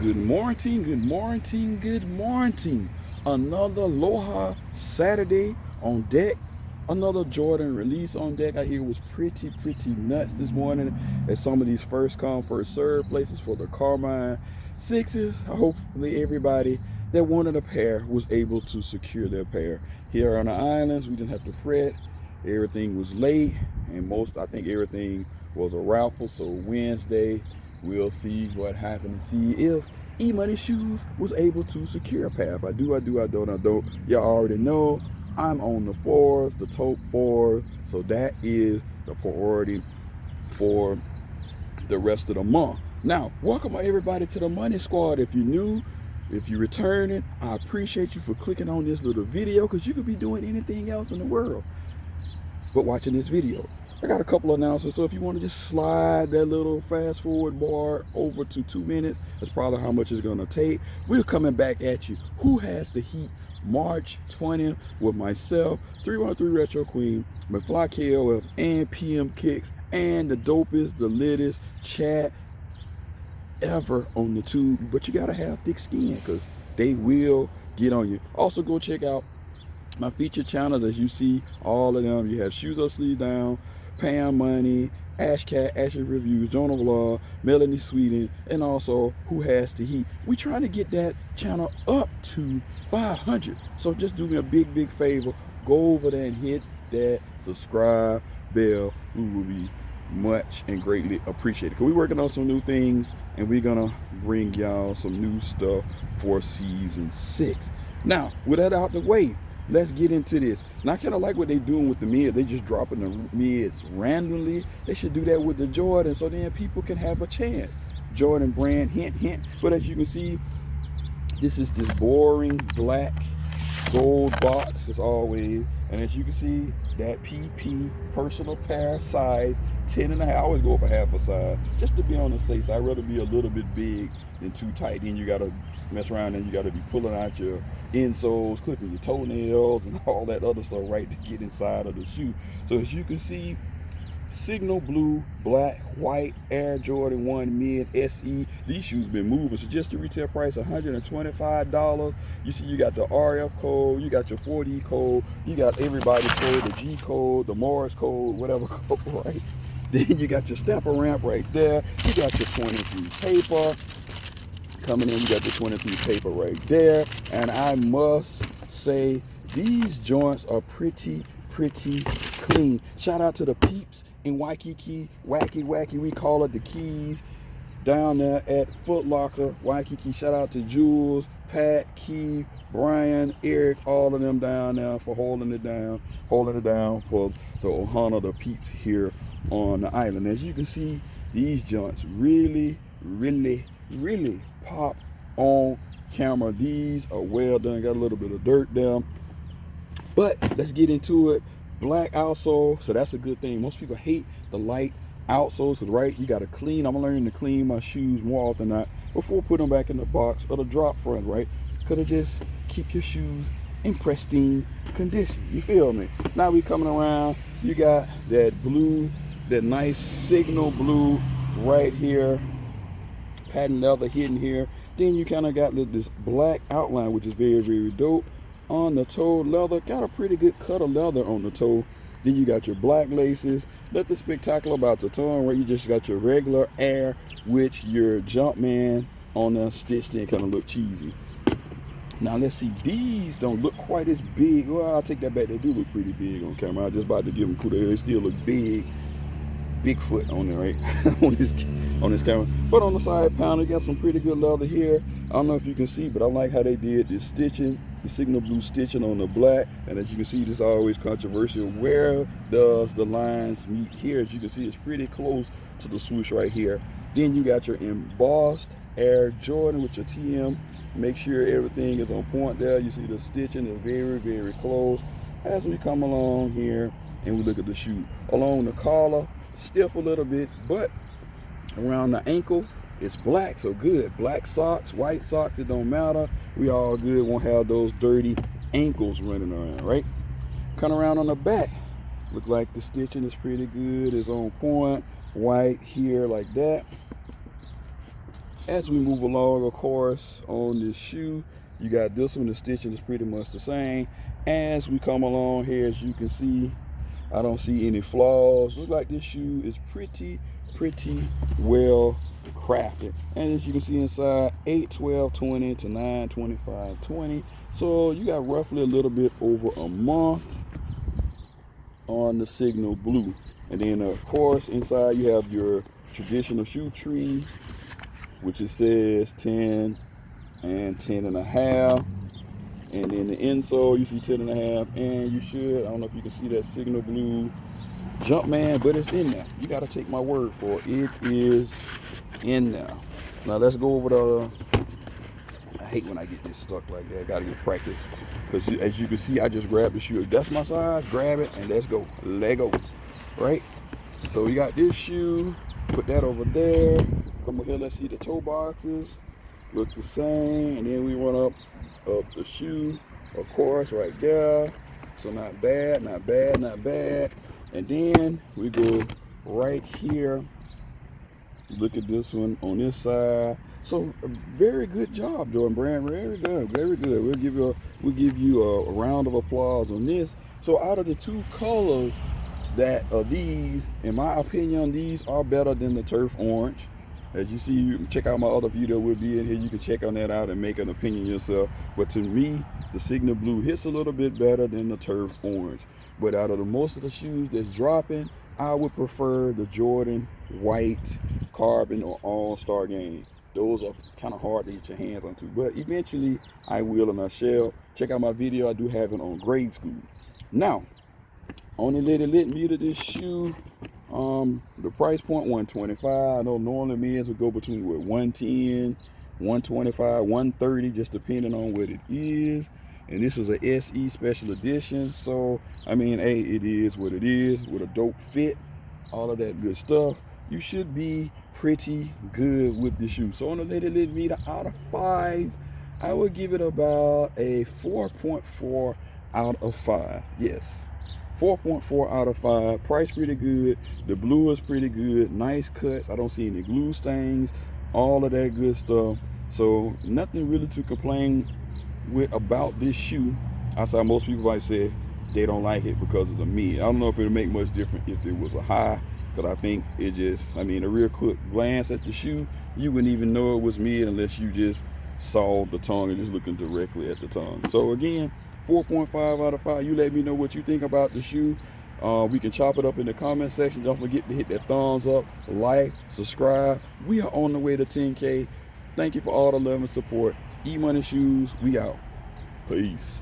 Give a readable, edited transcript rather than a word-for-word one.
Good morning, good morning, good morning. Another Aloha Saturday on deck. Another Jordan release on deck. I hear was pretty nuts this morning at some of these first come, first serve places for the Carmine Sixes. Hopefully everybody that wanted a pair was able to secure their pair. Here on the islands, we didn't have to fret. Everything was late, and I think everything was a raffle. So Wednesday, we'll see what happened and see if Emoneyshoes was able to secure a pair. If I do, I don't. Y'all already know I'm on the fours, the top four. So that is the priority for the rest of the month. Now, welcome everybody to the Money Squad. If you're new, if you're returning, I appreciate you for clicking on this little video, because you could be doing anything else in the world but watching this video. I got a couple of announcements, so if you want to just slide that little fast forward bar over to 2 minutes, that's probably how much it's going to take. We're coming back at you. Who has the heat? March 20th with myself, 313 Retro Queen, MCFLYKOF, and PMKICKZ, and the dopest, the littest chat ever on the tube. But you got to have thick skin, because they will get on you. Also, go check out my featured channels. As you see, all of them, you have Shoes Up, Sleeves Down, Pam Money, Ash Cat, Ashley Reviews, Jonah Vlog, Melanie Sweden, and also Who Has the Heat. We trying to get that channel up to 500. So just do me a big favor. Go over there and hit that subscribe bell. We will be much and greatly appreciated, because we're working on some new things, and we're gonna bring y'all some new stuff for season 6. Now, with that out the way, let's get into this. And I kind of like what they're doing with the mids. They just dropping the mids randomly. They should do that with the Jordan, so then people can have a chance. Jordan brand, hint. But as you can see, this is this boring black gold box as always. And as you can see, that PP personal pair size 10.5. I always go up a half a size just to be on the safe side. I'd rather be a little bit big than too tight. Then you gotta mess around and you gotta be pulling out your insoles, clipping your toenails, and all that other stuff right to get inside of the shoe. So as you can see, signal blue, black, white Air Jordan 1 mid SE. These shoes been moving. Suggested retail price $125. You see, you got the RF code, you got your 4D code, you got everybody's code, the G code, the Morris code, whatever code, right? Then you got your stepper ramp right there. You got your 23 paper coming in. You got the 23 paper right there. And I must say, these joints are pretty clean. Shout out to the peeps in Waikiki, wacky, we call it the Keys, down there at Foot Locker, Waikiki. Shout out to Jules, Pat, Key, Brian, Eric, all of them down there for holding it down for the Ohana, the peeps here on the island. As you can see, these joints really pop on camera. These are well done. Got a little bit of dirt down, but let's get into it. Black outsole, so that's a good thing. Most people hate the light outsoles, because right, you got to clean. I'm learning to clean my shoes more often than not before putting them back in the box or the drop front, right? Because it just keep your shoes in pristine condition. You feel me? Now we coming around. You got that blue, that nice signal blue right here, patent leather hidden here. Then you kind of got this black outline, which is very dope. On the toe, leather, got a pretty good cut of leather on the toe. Then you got your black laces. Nothing spectacular about the toe, where you just got your regular Air, which your Jumpman on the stitched in kind of look cheesy. Now let's see, these don't look quite as big. Well, I'll take that back. They do look pretty big on camera. I was just about to give them kudos. They still look Bigfoot on there, right? on this camera. But on the side panel, got some pretty good leather here. I don't know if you can see, but I like how they did this stitching, the signal blue stitching on the black. And as you can see, this is always controversial. Where does the lines meet here? As you can see, it's pretty close to the swoosh right here. Then you got your embossed Air Jordan with your TM. Make sure everything is on point there. You see the stitching is very close. As we come along here and we look at the shoe, along the collar, stiff a little bit, but around the ankle, it's black, so good. Black socks, white socks, it don't matter. We all good, won't have those dirty ankles running around, right? Come around on the back. Look like the stitching is pretty good, it's on point. White here like that. As we move along, of course, on this shoe, you got this one. The stitching is pretty much the same. As we come along here, as you can see, I don't see any flaws. Look like this shoe is pretty well crafted. And as you can see inside, 8/12/20 to 9/25/20. So you got roughly a little bit over a month on the signal blue. And then of course inside you have your traditional shoe tree, which it says 10 and 10.5. And then the insole you see 10.5, and you should, I don't know if you can see that signal blue Jumpman, but it's in there. You got to take my word for it. It is in there. Now let's go over the, I hate when I get this stuck like that. Got to get practice. Because as you can see, I just grabbed the shoe. If that's my size, grab it and let's go. Let go. Right? So you got this shoe. Put that over there. Come over here. Let's see the toe boxes. Look the same. And then we run up the shoe, of course, right there. So not bad, not bad, not bad. And then we go right here. Look at this one on this side. So a very good job, Jordan Brand. Very good, very good. We'll give you a round of applause on this. So out of the two colors that are these, in my opinion, these are better than the turf orange. As you see, check out my other video will be in here. You can check on that out and make an opinion yourself. But to me, the signal blue hits a little bit better than the turf orange. But out of the most of the shoes that's dropping, I would prefer the Jordan white carbon or all-star game. Those are kind of hard to get your hands onto, but eventually I will and I shall. Check out my video. I do have it on grade school. Now, on the little meter, this shoe, the price point $125. I know normally men's would go between what, $110, $125, $130, just depending on what it is. And this is a SE special edition. So I mean, hey, it is what it is with a dope fit, all of that good stuff. You should be pretty good with the shoe. So on a little meter out of 5, I would give it about a 4.4 out of 5. Yes. 4.4 out of 5. Price pretty good. The blue is pretty good. Nice cuts. I don't see any glue stains. All of that good stuff. So nothing really to complain with about this shoe. Outside most people might say they don't like it because of the mid. I don't know if it would make much difference if it was a high, because I think it just, I mean, a real quick glance at the shoe, you wouldn't even know it was mid unless you just saw the tongue and just looking directly at the tongue. So again, 4.5 out of 5. You let me know what you think about the shoe. We can chop it up in the comment section. Don't forget to hit that thumbs up, like, subscribe. We are on the way to 10K. Thank you for all the love and support. Emoneyshoes, we out. Peace.